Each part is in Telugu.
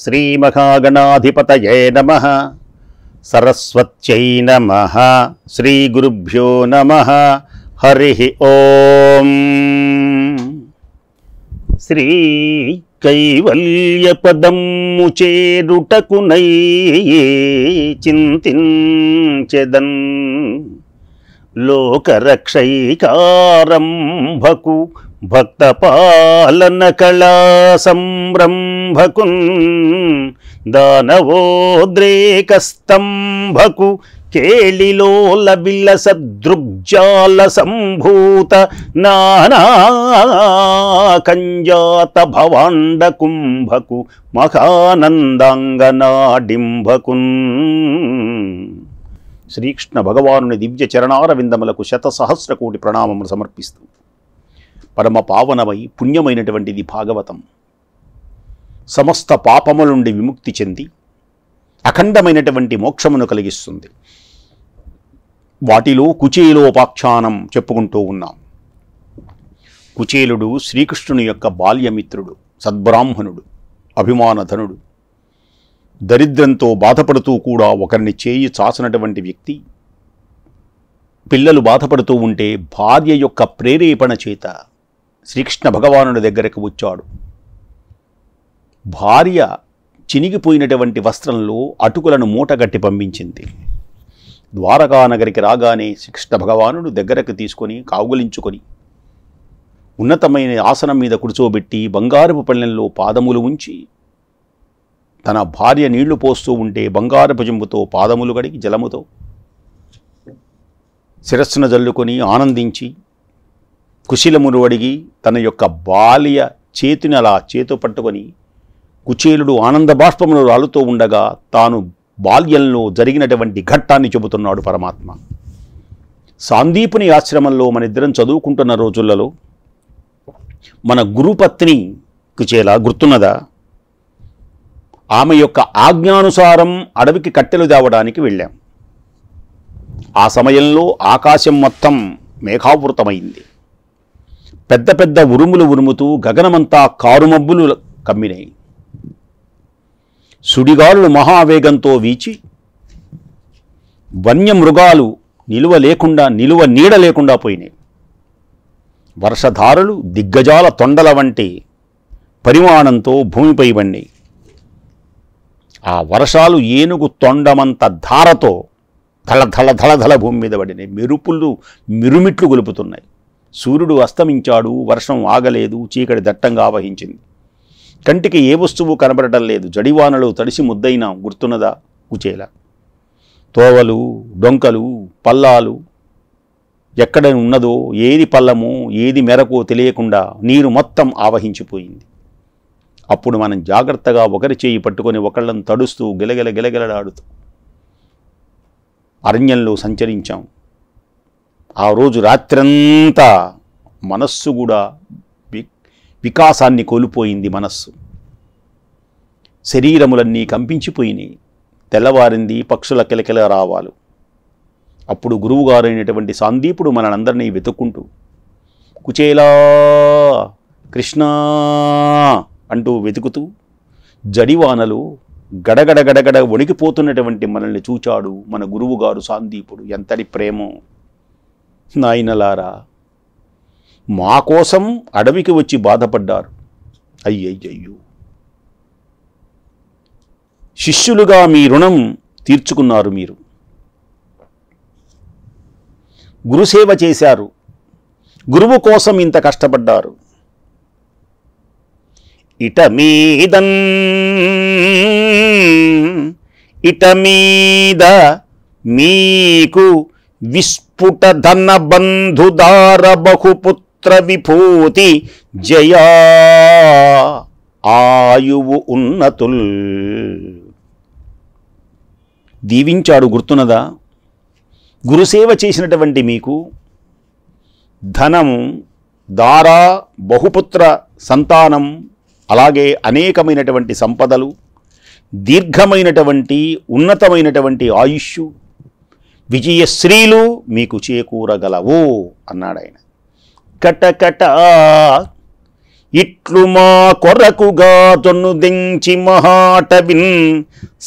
శ్రీమహాగణాధిపతయే నమః. సరస్వత్యై నమః. శ్రీగురుభ్యో నమః. హరి ఓం. శ్రీ కైవల్యపదమ్ము చేరుటకునై చింతించెదన్ లోకరక్షైకారంభకు భక్తపాలన కళా సంరంభకున్ దానవోద్రేకస్తంభకు కేళిలోల విలసదృగ్జాల సంభూత నానాకంజాత భవాండ కుంభకు మహానందాంగనాడింభకున్. శ్రీకృష్ణ భగవానుని దివ్య చరణారవిందములకు శతసహస్రకోటి ప్రణామములు సమర్పిస్తూ పరమ పావనమై పుణ్యమైనటువంటిది భాగవతం. సమస్త పాపముల నుండి విముక్తి చెంది అఖండమైనటువంటి మోక్షమును కలిగిస్తుంది. వాటిలో కుచేలోపాఖ్యానం చెప్పుకుంటూ ఉన్నాం. కుచేలుడు శ్రీకృష్ణుని యొక్క బాల్యమిత్రుడు, సద్బ్రాహ్మణుడు, అభిమానధనుడు. దరిద్రంతో బాధపడుతూ కూడా ఒకరిని చేయి చాచినటువంటి వ్యక్తి. పిల్లలు బాధపడుతూ ఉంటే భార్య యొక్క ప్రేరేపణ చేత శ్రీకృష్ణ భగవానుడి దగ్గరకు వచ్చాడు. భార్య చినిగిపోయినటువంటి వస్త్రంలో అటుకులను మూటగట్టి పంపించింది. ద్వారకా నగరికి రాగానే శ్రీకృష్ణ భగవానుడు దగ్గరకు తీసుకొని కావులించుకొని ఉన్నతమైన ఆసనం మీద కూర్చోబెట్టి బంగారపు పళ్ళెంలో పాదములు ఉంచి తన భార్య నీళ్లు పోస్తూ ఉంటే బంగారపు చెంబుతో పాదములు కడిగి జలముతో శిరస్సున జల్లుకొని ఆనందించి కుశలమును అడిగి తన యొక్క బాల్య చేతిని అలా చేతు పట్టుకొని కుచేలుడు ఆనంద బాష్పమును రాలుతూ ఉండగా తాను బాల్యంలో జరిగినటువంటి ఘట్టాన్ని చెబుతున్నాడు పరమాత్మ. సాందీపుని ఆశ్రమంలో మన ఇద్దరం చదువుకుంటున్న రోజులలో మన గురుపత్ని కుచేల గుర్తున్నదా? ఆమె యొక్క ఆజ్ఞానుసారం అడవికి కట్టెలు తేవడానికి వెళ్ళాం. ఆ సమయంలో ఆకాశం మొత్తం మేఘావృతమైంది. పెద్ద పెద్ద ఉరుములు ఉరుముతూ గగనమంతా కారుమబ్బులు కమ్మినాయి. సుడిగాలులు మహావేగంతో వీచి వన్యమృగాలు నిలువ నీడ లేకుండా పోయినాయి. వర్షధారలు దిగ్గజాల తొండల వంటి పరిమాణంతో భూమిపై పడినాయి. ఆ వర్షాలు ఏనుగు తొండమంత ధారతో ధళ భూమి మీద పడినాయి. మెరుపులు మిరుమిట్లు గొలుపుతున్నాయి. సూర్యుడు అస్తమించాడు. వర్షం ఆగలేదు. చీకటి దట్టంగా ఆవహించింది. కంటికి ఏ వస్తువు కనబడటం లేదు. జడివానలు తడిసి ముద్దైనా గుర్తున్నదా కుచేల? తోవలు, డొంకలు, పల్లాలు ఎక్కడ ఉన్నదో, ఏది పల్లమో ఏది మెరకో తెలియకుండా నీరు మొత్తం ఆవహించిపోయింది. అప్పుడు మనం జాగ్రత్తగా ఒకరి చేయి పట్టుకొని ఒకళ్ళను తడుస్తూ గిలగిలలాడుతూ అరణ్యంలో సంచరించాం. ఆ రోజు రాత్రంతా మనస్సు కూడా వికాసాన్ని కోల్పోయింది. మనస్సు శరీరములన్నీ కంపించిపోయినాయి. తెల్లవారింది. పక్షుల కిలకిల రావాలు. అప్పుడు గురువుగారైనటువంటి సాందీపుడు మనందరినీ వెతుక్కుంటూ కుచేలా కృష్ణ అంటూ వెతుకుతూ జడివానలు గడగడ వణికిపోతున్నటువంటి మనల్ని చూచాడు మన గురువుగారు సాందీపుడు. ఎంతటి ప్రేమో నాయనలారా! మా కోసం అడవికి వచ్చి బాధపడ్డారు. అయ్యయ్యయ్యో! శిష్యులుగా మీ రుణం తీర్చుకున్నారు. మీరు గురుసేవ చేశారు. గురువు కోసం ఇంత కష్టపడ్డారు. ఇట మీద మీకు విస్ఫుట ధన బంధుదార బహుపుత్ర విభూతి జయా ఆయువు ఉన్నతుల్ దీవించాడు. గుర్తున్నదా? గురుసేవ చేసినటువంటి మీకు ధనము, దారా, బహుపుత్ర సంతానం, అలాగే అనేకమైనటువంటి సంపదలు, దీర్ఘమైనటువంటి ఉన్నతమైనటువంటి ఆయుష్, విజయశ్రీలు మీకు చేకూరగలవు అన్నాడు ఆయన. కటకట ఇట్లు మా కొరకుగా తొన్నుదెంచి మహాటవిన్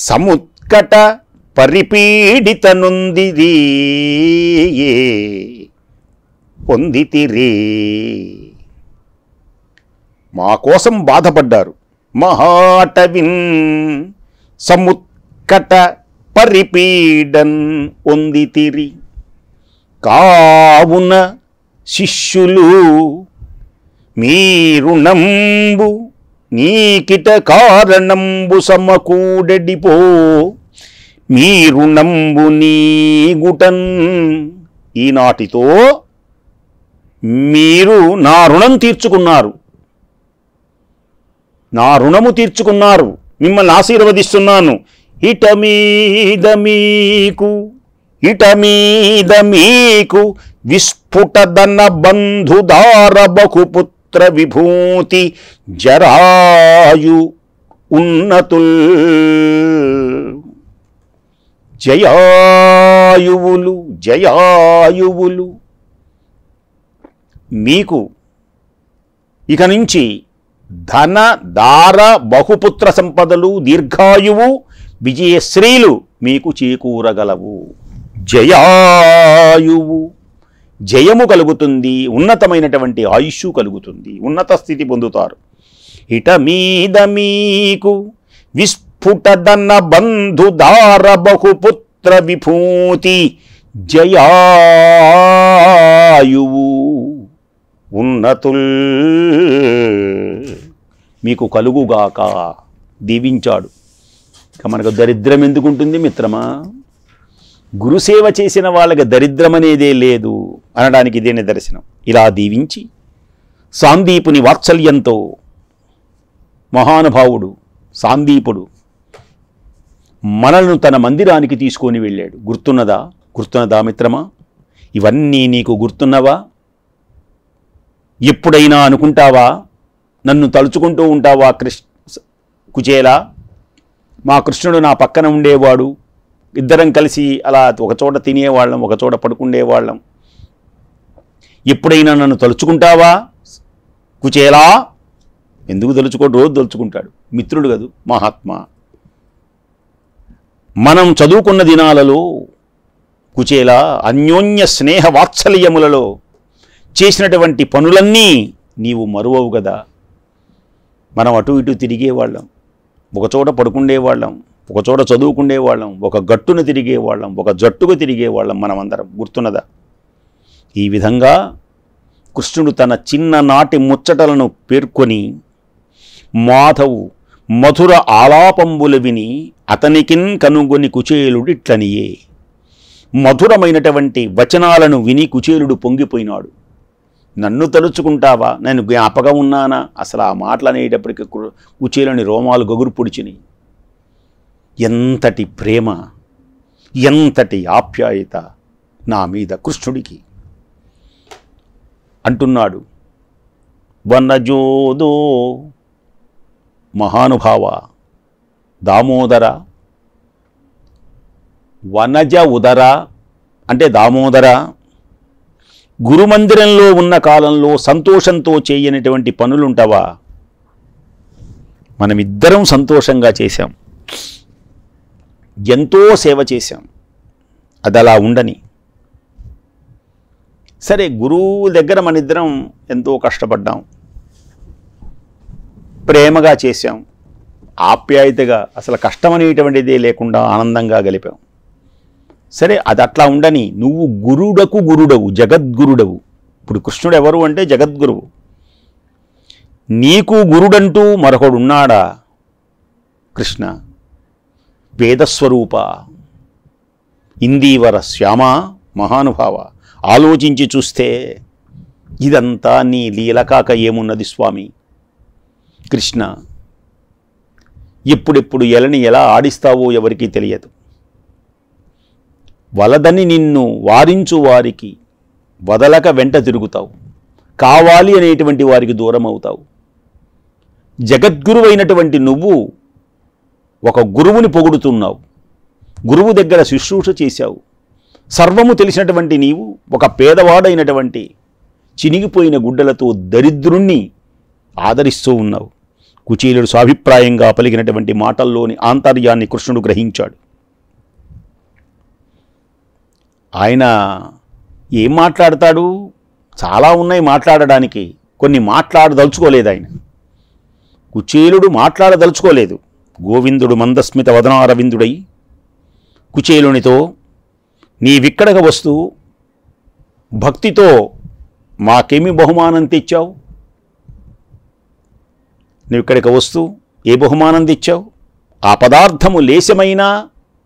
సముత్కట పరిపీడిత నొందిరి పొందితిరే. మా కోసం బాధపడ్డారు. మహాటవిన్ సముత్కట పరిపీడన్ పొందితిరి. కావున శిష్యులు మీ రుణంబు నీకిట కారణంబు సమకూడెడిపో. మీ రుణంబు నీగుటన్. ఈనాటితో మీరు నా రుణం తీర్చుకున్నారు, నా రుణము తీర్చుకున్నారు, మిమ్మల్ని ఆశీర్వదిస్తున్నాను. ఇట మీద మీకు విస్ఫుటదన బంధుదార బహుపుత్ర విభూతి జరాయు ఉన్నతుల్. జయాయువులు జయాయువులు మీకు ఇక నుంచి ధన దార బహుపుత్ర సంపదలు దీర్ఘాయువు విజయశ్రీలు మీకు చేకూరగలవు. జయాయువు జయము కలుగుతుంది, ఉన్నతమైనటువంటి ఆయుష్ కలుగుతుంది, ఉన్నత స్థితి పొందుతారు. ఇట మీద మీకు విస్ఫుటదన బంధుదార బహుపుత్ర విభూతి జయాయువు ఉన్నతుల్ మీకు కలుగుగాక దీవించాడు. ఇక మనకు దరిద్రం ఎందుకుంటుంది మిత్రమా? గురుసేవ చేసిన వాళ్ళకి దరిద్రం అనేదే లేదు అనడానికి ఇదే నిదర్శనం. ఇలా దీవించి సాందీపుని వాత్సల్యంతో మహానుభావుడు సాందీపుడు మనలను తన మందిరానికి తీసుకొని వెళ్ళాడు. గుర్తున్నదా మిత్రమా? ఇవన్నీ నీకు గుర్తున్నవా? ఎప్పుడైనా అనుకుంటావా, నన్ను తలుచుకుంటూ ఉంటావా? కుచేలా, మా కృష్ణుడు నా పక్కన ఉండేవాడు, ఇద్దరం కలిసి అలా ఒకచోట తినేవాళ్ళం, ఒకచోట పడుకుండేవాళ్ళం. ఎప్పుడైనా నన్ను తలుచుకుంటావా కుచేలా? ఎందుకు తలుచుకోడు? రోజు తలుచుకుంటాడు. మిత్రుడు కదూ, మహాత్మా. మనం చదువుకున్న దినాలలో కుచేలా అన్యోన్య స్నేహ వాత్సల్యములలో చేసినటువంటి పనులన్నీ నీవు మరువవు కదా. మనం అటు ఇటు తిరిగేవాళ్ళం, ఒకచోట పడుకుండేవాళ్ళం, ఒకచోట చదువుకుండేవాళ్ళం, ఒక గట్టున తిరిగేవాళ్ళం, ఒక జట్టుకు తిరిగేవాళ్ళం మనమందరం. గుర్తున్నదా? ఈ విధంగా కృష్ణుడు తన చిన్ననాటి ముచ్చటలను పేర్కొని మాధవు మధుర ఆలాపంబులు విని అతనికిన్ కనుగొని కుచేలుడిట్లనియే. మధురమైనటువంటి వచనాలను విని కుచేలుడు పొంగిపోయినాడు. నన్ను తలుచుకుంటావా, నేను జ్ఞాపకం ఉన్నానా? అసలు ఆ మాటలు అనేటప్పటికీ కుచేలుని రోమాలు గగురు పొడిచినాయి. ఎంతటి ప్రేమ, ఎంతటి ఆప్యాయత నా మీద కృష్ణుడికి అంటున్నాడు. వనజోదో మహానుభావ దామోదర. వనజ ఉదర అంటే దామోదర. గురుమందిరంలో ఉన్న కాలంలో సంతోషంతో చేయనటువంటి పనులుంటావా? మనమిద్దరం సంతోషంగా చేశాం, ఎంతో సేవ చేశాం. అది అలా ఉండని. సరే, గురువు దగ్గర మనిద్దరం ఎంతో కష్టపడ్డాం, ప్రేమగా చేశాం, ఆప్యాయతగా, అసలు కష్టం అనేటువంటిదే లేకుండా ఆనందంగా గలిపాం. సరే, అది అట్లా ఉండని. నువ్వు గురుడకు గురుడవు, జగద్గురుడవు. ఇప్పుడు కృష్ణుడు ఎవరు అంటే జగద్గురువు. నీకు గురుడంటూ మరొకడున్నాడా? కృష్ణ వేదస్వరూప ఇందీవర శ్యామ మహానుభావ. ఆలోచించి చూస్తే ఇదంతా నీ లీలకాక ఏమున్నది స్వామి. కృష్ణ, ఎప్పుడెప్పుడు ఎలని ఎలా ఆడిస్తావో ఎవరికీ తెలియదు. వలదని నిన్ను వారించు వారికి వదలక వెంట తిరుగుతావు, కావాలి అనేటువంటి వారికి దూరం అవుతావు. జగద్గురువైనటువంటి నువ్వు ఒక గురువుని పొగుడుతున్నావు, గురువు దగ్గర శుశ్రూష చేశావు. సర్వము తెలిసినటువంటి నీవు ఒక పేదవాడైనటువంటి చినిగిపోయిన గుడ్డలతో దరిద్రుణ్ణి ఆదరిస్తూ ఉన్నావు. కుచేలుడు స్వాభిప్రాయంగా పలికినటువంటి మాటల్లోని ఆంతర్యాన్ని కృష్ణుడు గ్రహించాడు. ఆయన ఏం మాట్లాడతాడు? చాలా ఉన్నాయి మాట్లాడడానికి, కొన్ని మాట్లాడదలుచుకోలేదు ఆయన. కుచేలుడు మాట్లాడదలుచుకోలేదు. గోవిందుడు మందస్మిత వదనారవిందుడై కుచేలునితో, నీవిక్కడకు వస్తూ భక్తితో మాకేమి బహుమానం తెచ్చావు? నువ్వు ఇక్కడికి వస్తూ ఏ బహుమానం తెచ్చావు? ఆ పదార్థము లేశమైనా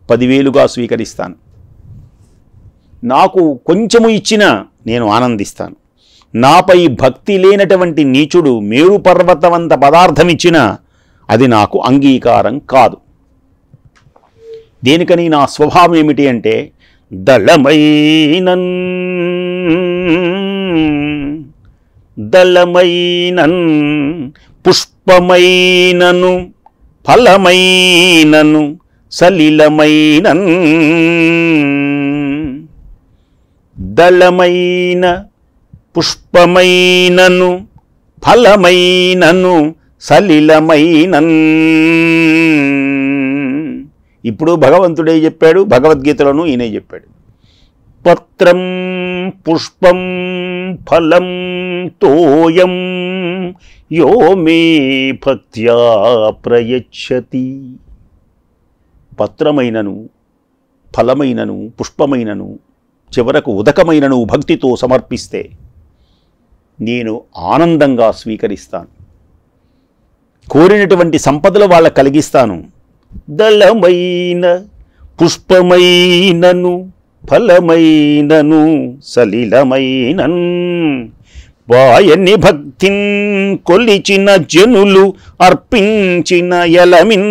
10,000గా స్వీకరిస్తాను. నాకు కొంచెము ఇచ్చినా నేను ఆనందిస్తాను. నాపై భక్తి లేనటువంటి నీచుడు మేరు పర్వతమంత పదార్థం ఇచ్చినా అది నాకు అంగీకారం కాదు. దేనికని? నా స్వభావం ఏమిటి అంటే, దళమైనన్ పుష్పమైనను ఫలమైనను సలిలమైనన్, దళమైన పుష్పమైనను ఫలమైనను సలిలమైనన్. ఇప్పుడు భగవంతుడే చెప్పాడు, భగవద్గీతలోనూ ఈయనే చెప్పాడు. పత్రం పుష్పం ఫలం తోయం యో మే భక్త్యా ప్రయచ్చతి. పత్రమైనను ఫలమైనను పుష్పమైనను చివరకు ఉదకమైనను భక్తితో సమర్పిస్తే నేను ఆనందంగా స్వీకరిస్తాను. కోరినటువంటి సంపదలు వాళ్ళకు కలిగిస్తాను. దళమైన పుష్పమైనను ఫలమైనను సలిలమైనన్, వాయని భక్తిన్ కొలిచిన జనులు అర్పించిన ఎలమిన్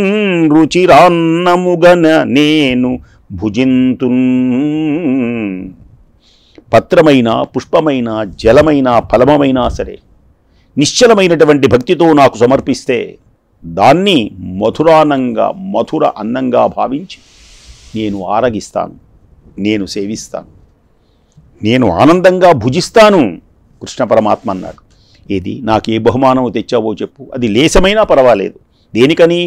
రుచిరాన్నముగన నేను భుజింతున్. పత్రమైన పుష్పమైన జలమైన ఫలమైనా సరే నిశ్చలమైనటువంటి భక్తితో నాకు సమర్పిస్తే దాన్ని మధుర అన్నంగా భావించి నేను ఆరగిస్తాను, నేను సేవిస్తాను, నేను ఆనందంగా భుజిస్తాను. కృష్ణ పరమాత్మ అన్నాడు. ఏది? నాకు ఏ బహుమానం తెచ్చావో చెప్పు, అది లేశమైనా పర్వాలేదు. దేనికని?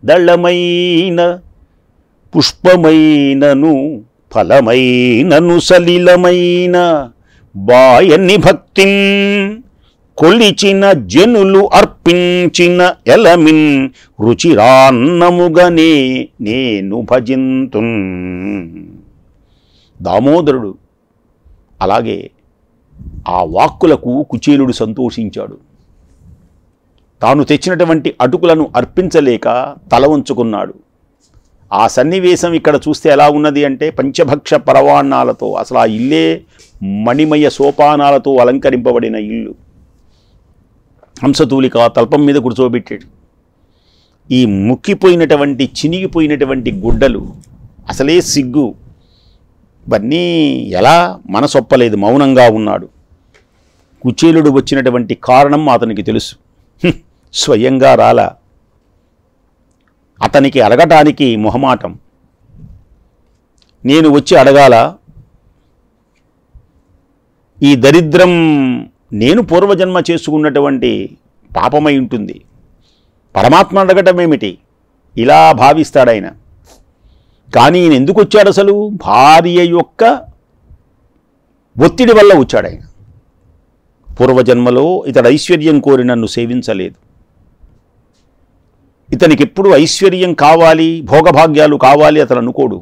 దళమైన పుష్పమైనను ఫలమైనను సలిలమైన, బాయని భక్తిన్ కొలిచిన జనులు అర్పించిన ఎలమిన్ రుచిరాన్నముగనే నేను భజింతున్. దామోదరుడు అలాగే ఆ వాక్కులకు కుచేలుడు సంతోషించాడు. తాను తెచ్చినటువంటి అటుకులను అర్పించలేక తల వంచుకున్నాడు. ఆ సన్నివేశం ఇక్కడ చూస్తే ఎలా ఉన్నది అంటే, పంచభక్ష పరవాణాలతో అసలు ఆ ఇల్లే మణిమయ సోపానాలతో అలంకరింపబడిన ఇల్లు. హంసతూలిక తల్పం మీద కూర్చోబెట్టాడు. ఈ ముక్కిపోయినటువంటి చినిగిపోయినటువంటి గుడ్డలు, అసలే సిగ్గు, ఇవన్నీ ఎలా మనసొప్పలేదు, మౌనంగా ఉన్నాడు. కుచేలుడు వచ్చినటువంటి కారణం అతనికి తెలుసు. స్వయంగా రాలా, అతనికి అడగటానికి మొహమాటం. నేను వచ్చి అడగాల? ఈ దరిద్రం నేను పూర్వజన్మ చేసుకున్నటువంటి పాపమై ఉంటుంది. పరమాత్మ అడగటం ఏమిటి? ఇలా భావిస్తాడాయన. కానీ ఈయన ఎందుకు వచ్చాడు? అసలు భార్య యొక్క ఒత్తిడి వల్ల వచ్చాడాయన. పూర్వజన్మలో ఇతడు ఐశ్వర్యం కోరి నన్ను సేవించలేదు. ఇతనికి ఎప్పుడు ఐశ్వర్యం కావాలి, భోగభాగ్యాలు కావాలి అతను అనుకోడు.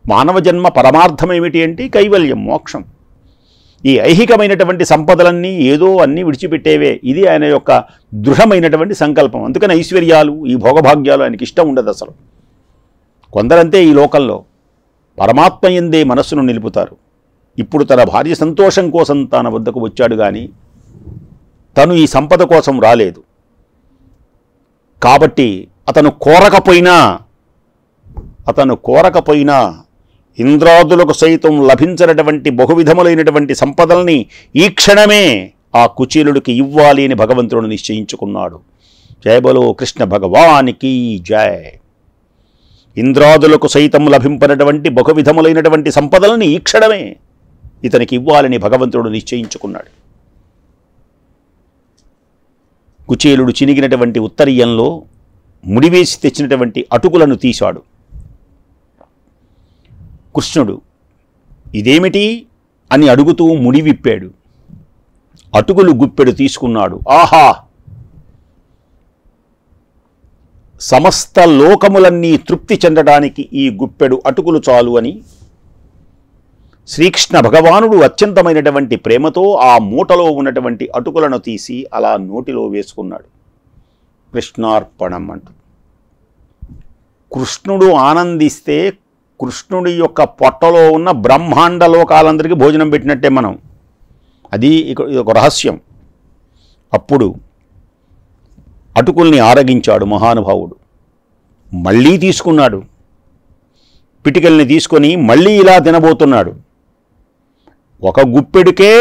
మానవ జన్మ పరమార్థం ఏమిటి అంటే కైవల్యం, మోక్షం. ఈ ఐహికమైనటువంటి సంపదలన్నీ ఏదో అన్నీ విడిచిపెట్టేవే. ఇది ఆయన యొక్క దృఢమైనటువంటి సంకల్పం. అందుకని ఐశ్వర్యాలు, ఈ భోగభాగ్యాలు ఆయనకి ఇష్టం ఉండదు అసలు. కొందరంతే ఈ లోకంలో పరమాత్మ యందే మనస్సును నిలుపుతారు. ఇప్పుడు తన భార్య సంతోషం కోసం తన వద్దకు వచ్చాడు, కానీ తను ఈ సంపద కోసం రాలేదు. కాబట్టి అతను కోరకపోయినా ఇంద్రాదులకు సైతం లభించినటువంటి బహువిధములైనటువంటి సంపదల్ని ఈ క్షణమే ఆ కుచేలుడికి ఇవ్వాలి అని భగవంతుడు నిశ్చయించుకున్నాడు. జయ బలో కృష్ణ భగవానికి జయ. ఇంద్రాదులకు సైతం లభింపనటువంటి బహువిధములైనటువంటి సంపదల్ని ఈ క్షణమే ఇతనికి ఇవ్వాలని భగవంతుడు నిశ్చయించుకున్నాడు. కుచేలుడు చినిగినటువంటి ఉత్తరీయంలో ముడివేసి తెచ్చినటువంటి అటుకులను తీశాడు. కృష్ణుడు ఇదేమిటి అని అడుగుతూ ముడి విప్పాడు. అటుకులు గుప్పెడు తీసుకున్నాడు. ఆహా, సమస్త లోకములన్నీ తృప్తి చెందడానికి ఈ గుప్పెడు అటుకులు చాలు అని శ్రీకృష్ణ భగవానుడు అత్యంతమైనటువంటి ప్రేమతో ఆ మూటలో ఉన్నటువంటి అటుకులను తీసి అలా నోటిలో వేసుకున్నాడు. కృష్ణార్పణం అంటూ. కృష్ణుడు ఆనందిస్తే కృష్ణుడి యొక్క పొట్టలో ఉన్న బ్రహ్మాండ లోకాలందరికీ భోజనం పెట్టినట్టే మనం. అది ఒక రహస్యం. అప్పుడు అటుకుల్ని ఆరగించాడు మహానుభావుడు. మళ్ళీ తీసుకున్నాడు. పిటికల్ని తీసుకొని మళ్ళీ ఇలా తినబోతున్నాడు. ఒక గుప్పెడుకే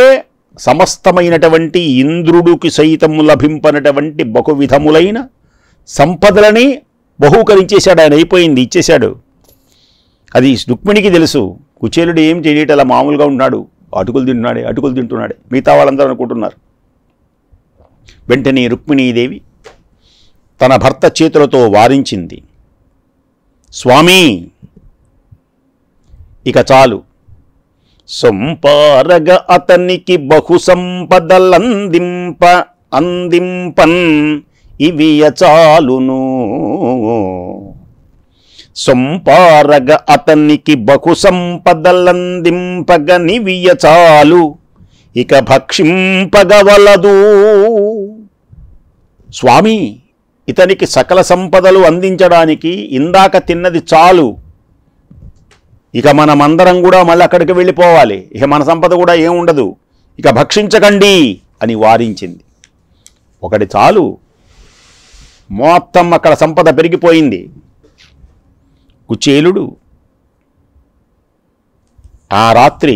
సమస్తమైనటువంటి ఇంద్రుడికి సైతం లభింపనటువంటి బహువిధములైన సంపదలని బహూకరించేశాడు ఆయన. అయిపోయింది, ఇచ్చేశాడు. అది రుక్మిణికి తెలుసు. కుచేలుడు ఏం చేయట అలా మామూలుగా ఉన్నాడు, అటుకులు తింటున్నాడే మిగతా వాళ్ళందరూ అనుకుంటున్నారు. వెంటనే రుక్మిణీదేవి తన భర్త చేతులతో వారించింది. స్వామి, ఇక చాలు. సొంపారగ అతనికి బహు అందింపన్ ఇవియ చాలును. సొంపారగ అతనికి బహు సంపదలందింపగనివియ చాలు, ఇక భక్షింపగవలదు. స్వామి, ఇతనికి సకల సంపదలు అందించడానికి ఇందాక తిన్నది చాలు. ఇక మనమందరం కూడా మళ్ళీ అక్కడికి వెళ్ళిపోవాలి. ఇక మన సంపద కూడా ఏముండదు. ఇక భక్షించకండి అని వారించింది. ఒకటి చాలు, మొత్తం అక్కడ సంపద పెరిగిపోయింది. కుచేలుడు ఆ రాత్రి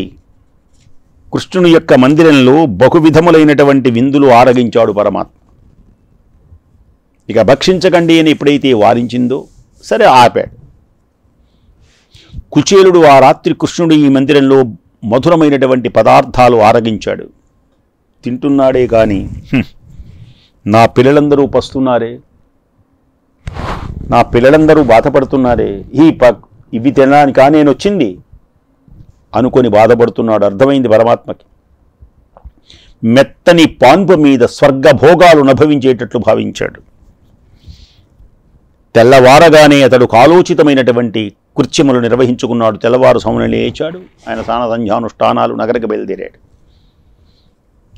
కృష్ణుని యొక్క మందిరంలో బహువిధములైనటువంటి విందులు ఆరగించాడు పరమాత్మ. ఇక భక్షించకండి అని ఎప్పుడైతే వారించిందో సరే ఆపాడు. కుచేలుడు ఆ రాత్రి కృష్ణుడు ఈ మందిరంలో మధురమైనటువంటి పదార్థాలు ఆరగించాడు. తింటున్నాడే కానీ నా పిల్లలందరూ పస్తున్నారే, నా పిల్లలందరూ బాధపడుతున్నారే, ఇవి తినడానికా నేను వచ్చింది అనుకొని బాధపడుతున్నాడు. అర్థమైంది పరమాత్మకి. మెత్తని పాన్పు మీద స్వర్గభోగాలు అనుభవించేటట్లు భావించాడు. తెల్లవారగానే అతడు కాలోచితమైనటువంటి కృత్యములు నిర్వహించుకున్నాడు. తెల్లవారు సమయం లేచాడు. ఆయన స్నాన సంధ్యానుష్ఠానాలు నగరికి బయలుదేరాడు.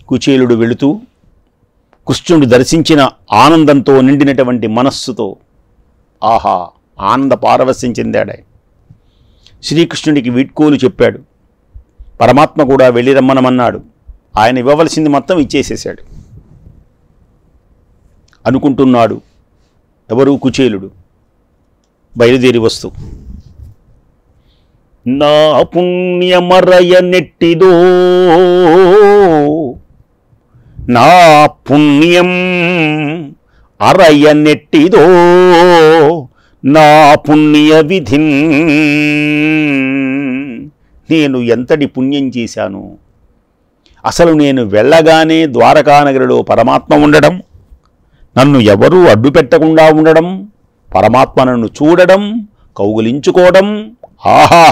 కుచేలుడు వెళుతూ కృష్ణుడు దర్శించిన ఆనందంతో నిండినటువంటి మనస్సుతో ఆహా ఆనంద పారవస్యం చెందాడు. శ్రీకృష్ణుడికి వీడ్కోలు చెప్పాడు. పరమాత్మ కూడా వెళ్ళి రమ్మనమన్నాడు. ఆయన ఇవ్వవలసింది మొత్తం ఇచ్చేసేసాడు. అనుకుంటున్నాడు ఎవరు? కుచేలుడు. బయలుదేరి వస్తూ నా పుణ్యమరయ నెట్టిదో, నా పుణ్యం అరయ నెట్టిదో, నా పుణ్య విధిన్, నేను ఎంతటి పుణ్యం చేశాను. అసలు నేను వెళ్ళగానే ద్వారకానగరిలో పరమాత్మ ఉండడం, నన్ను ఎవరూ అడ్డు పెట్టకుండా ఉండడం, పరమాత్మ నన్ను చూడడం, కౌగులించుకోవడం, ఆహా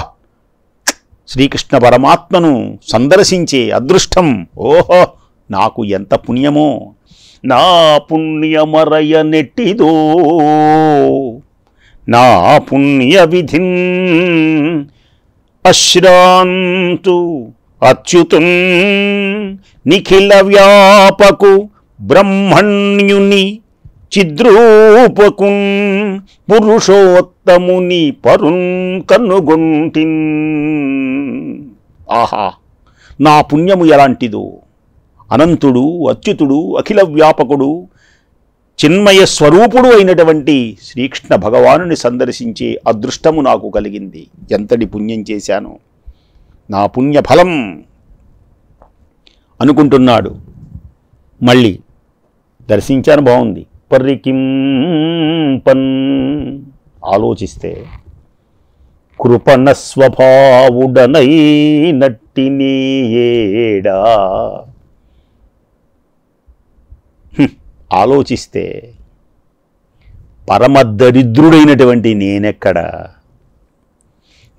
శ్రీకృష్ణ పరమాత్మను సందర్శించే అదృష్టం, ఓహో నాకు ఎంత పుణ్యమో. నా పుణ్యమరయ నెట్టిదో, నా పుణ్య విధిన్, అశ్రాంతు అచ్యుతుం నిఖిల వ్యాపకు బ్రహ్మణ్యుని చిద్రూపకున్ పురుషోత్తముని పరున్ కనుగొంటిన్. ఆహా నా పుణ్యము ఎలాంటిదో. అనంతుడు, అచ్యుతుడు, అఖిల వ్యాపకుడు, చిన్మయ స్వరూపుడు అయినటువంటి శ్రీకృష్ణ భగవానుని సందర్శించే అదృష్టము నాకు కలిగింది. ఎంతటి పుణ్యం చేశాను, నా పుణ్యఫలం అనుకుంటున్నాడు. మళ్ళీ దర్శించాను, బాగుంది. పరికింపన్ ఆలోచిస్తే కృపణ స్వభావుడనై నట్టినేడా. ఆలోచిస్తే పరమదరిద్రుడైనటువంటి నేనెక్కడ?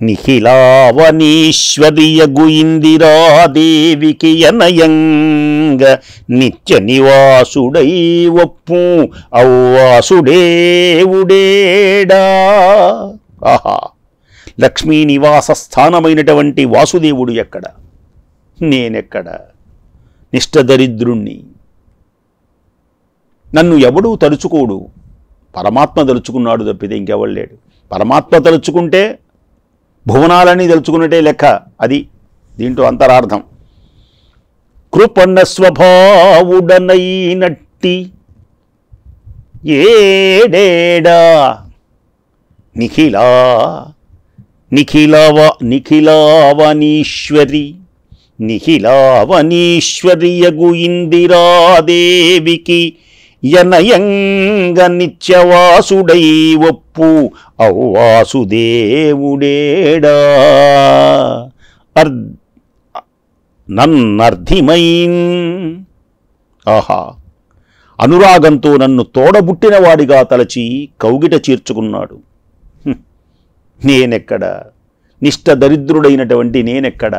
నిఖిలావనీశ్వరియగు ఇందిరాదేవికి అనయంగ నిత్య నివాసుడై ఒప్పు అవ్వాసుడేవుడేడా. ఆహా! లక్ష్మీ నివాస స్థానమైనటువంటి వాసుదేవుడు ఎక్కడ? నేనెక్కడ? నిష్టదరిద్రుణ్ణి. నన్ను ఎవడూ తలుచుకోడు, పరమాత్మ తలుచుకున్నాడు తప్పితే ఇంకెవడు లేడు. పరమాత్మ తలుచుకుంటే భువనాలని తలుచుకున్నట్టే లెక్క. అది దీంట్లో అంతరార్థం. కృపణ స్వభావుడనైనట్టి ఏడేడా నిఖిలావనీశ్వరి నిఖిలావనీశ్వరియగు ఇందిరాదేవికి యనయంగ నిత్యవాసుడై ఒప్పు అవ్వాసుదేవుడేడా. నన్నర్థిమైన్. ఆహా! అనురాగంతో నన్ను తోడబుట్టిన వాడిగా తలచి కౌగిట చేర్చుకున్నాడు. నేనెక్కడ? నిష్ట దరిద్రుడైనటువంటి నేనెక్కడ?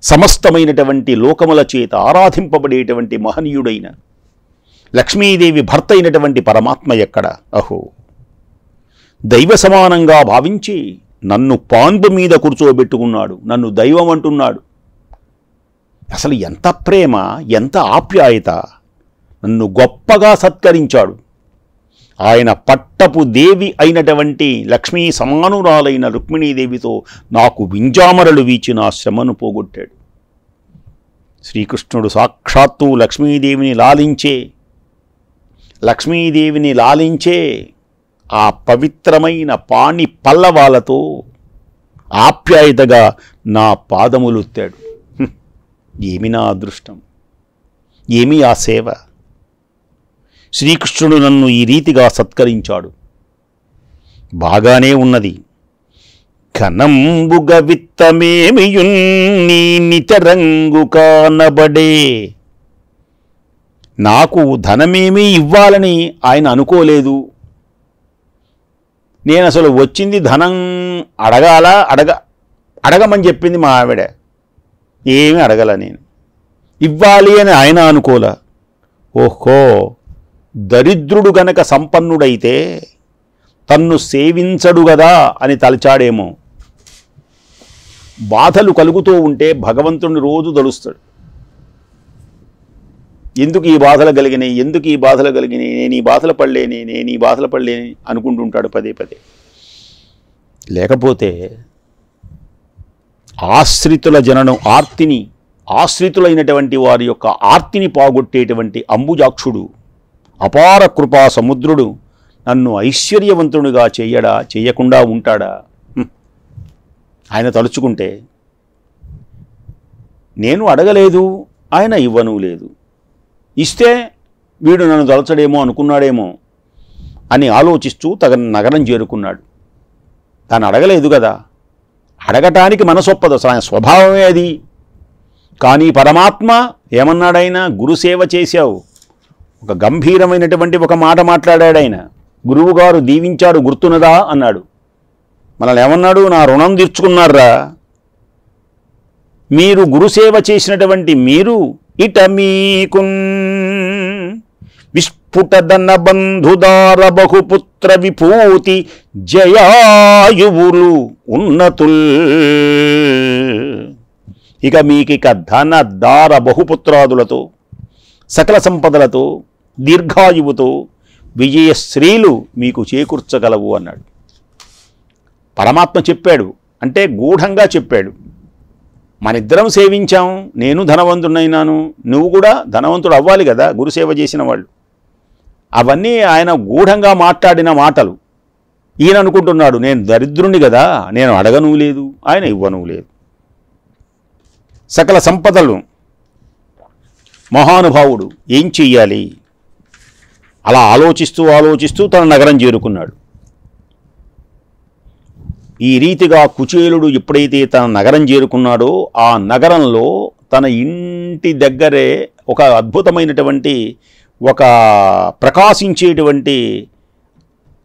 సమస్తమైనటువంటి లోకముల చేత ఆరాధింపబడేటువంటి మహనీయుడైన లక్ష్మీదేవి భర్త అయినటువంటి పరమాత్మ ఎక్కడ? అహో! దైవ సమానంగా భావించి నన్ను పాన్పు మీద కూర్చోబెట్టుకున్నాడు, నన్ను దైవం అంటున్నాడు. అసలు ఎంత ప్రేమ, ఎంత ఆప్యాయత! నన్ను గొప్పగా సత్కరించాడు. ఆయన పట్టపు దేవి అయినటువంటి లక్ష్మీ సమానురాలైన రుక్మిణీదేవితో నాకు వింజామరలు వీచి నా శ్రమను పోగొట్టాడు. శ్రీకృష్ణుడు సాక్షాత్తు లక్ష్మీదేవిని లాలించే ఆ పవిత్రమైన పాణి పల్లవాలతో ఆప్యాయతగా నా పాదములొత్తాడు. ఏమి నా అదృష్టం, ఏమి ఆ సేవ! శ్రీకృష్ణుడు నన్ను ఈ రీతిగా సత్కరించాడు. బాగానే ఉన్నది. ఘనంబుగ విత్తమేమియున్ని నితరంగు కానబడే. నాకు ధనమేమీ ఇవ్వాలని ఆయన అనుకోలేదు. నేను అసలు వచ్చింది ధనం అడగమని చెప్పింది మా ఆవిడ. ఏమీ అడగల, నేను ఇవ్వాలి అని ఆయన అనుకోలే. ఓహో! దరిద్రుడు గనక సంపన్నుడైతే తన్ను సేవించడు గదా అని తలచాడేమో. బాధలు కలుగుతూ ఉంటే భగవంతుడిని రోజు తలుస్తాడు. ఎందుకు ఈ బాధలు కలిగినాయి, ఎందుకు ఈ బాధలు కలిగినాయి, నేను ఈ బాధలు పడలేని అనుకుంటుంటాడు పదే పదే. లేకపోతే ఆశ్రితుల జననం ఆశ్రితులైనటువంటి వారి యొక్క ఆర్తిని పోగొట్టేటువంటి అంబుజాక్షుడు, అపార కృపా సముద్రుడు నన్ను ఐశ్వర్యవంతునిగా చేయకుండా ఉంటాడా? ఆయన తలుచుకుంటే. నేను అడగలేదు, ఆయన ఇవ్వను లేదు. ఇస్తే వీడు నన్ను తలచడేమో అనుకున్నాడేమో అని ఆలోచిస్తూ నగరం చేరుకున్నాడు. తాను అడగలేదు కదా, అడగటానికి మనసొప్పదు, అసలు ఆయన స్వభావమే అది. కానీ పరమాత్మ ఏమన్నాడైనా? గురుసేవ చేశావు, ఒక గంభీరమైనటువంటి ఒక మాట మాట్లాడాడు ఆయన. గురువుగారు దీవించాడు, గుర్తున్నదా అన్నాడు. మనల్ని ఏమన్నాడు? నా రుణం తీర్చుకున్నారా, మీరు గురుసేవ చేసినటువంటి మీరు ఇట మీకున్ విస్ఫుటదన బంధుదార బహుపుత్ర విభూతి జయాయువులు ఉన్నతుల్. ఇక మీకిక ధన దార బహుపుత్రాదులతో సకల సంపదలతో దీర్ఘాయువుతో విజయశ్రీలు మీకు చేకూర్చగలవు అన్నాడు. పరమాత్మ చెప్పాడు అంటే గూఢంగా చెప్పాడు. మనిద్దరం సేవించాం, నేను ధనవంతుడైనాను, నువ్వు కూడా ధనవంతుడు అవ్వాలి కదా గురుసేవ చేసిన వాళ్ళు. అవన్నీ ఆయన గూఢంగా మాట్లాడిన మాటలు. ఈయన అనుకుంటున్నాడు నేను దరిద్రుణ్ణి కదా, నేను అడగను లేదు, ఆయన ఇవ్వను లేదు. సకల సంపదలు మహానుభావుడు ఏం చెయ్యాలి? అలా ఆలోచిస్తూ తన నగరం చేరుకున్నాడు. ఈ రీతిగా కుచేలుడు ఎప్పుడైతే తన నగరం చేరుకున్నాడో ఆ నగరంలో తన ఇంటి దగ్గరే ఒక అద్భుతమైనటువంటి ఒక ప్రకాశించేటువంటి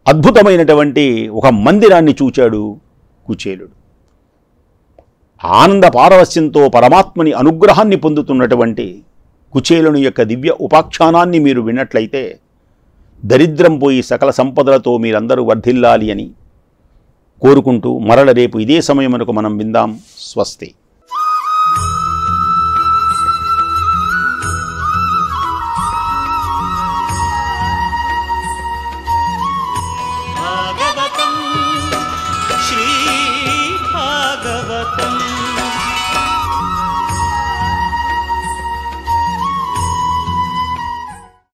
అద్భుతమైనటువంటి ఒక మందిరాన్ని చూచాడు కుచేలుడు. ఆనంద పారవస్యంతో పరమాత్మని అనుగ్రహాన్ని పొందుతున్నటువంటి కుచేలుని యొక్క దివ్య ఉపాఖ్యానాన్ని మీరు విన్నట్లయితే దరిద్రం పోయి సకల సంపదలతో మీరందరూ వర్ధిల్లాలి అని కోరుకుంటూ మరల రేపు ఇదే సమయమునకు మనం విందాం. స్వస్తి.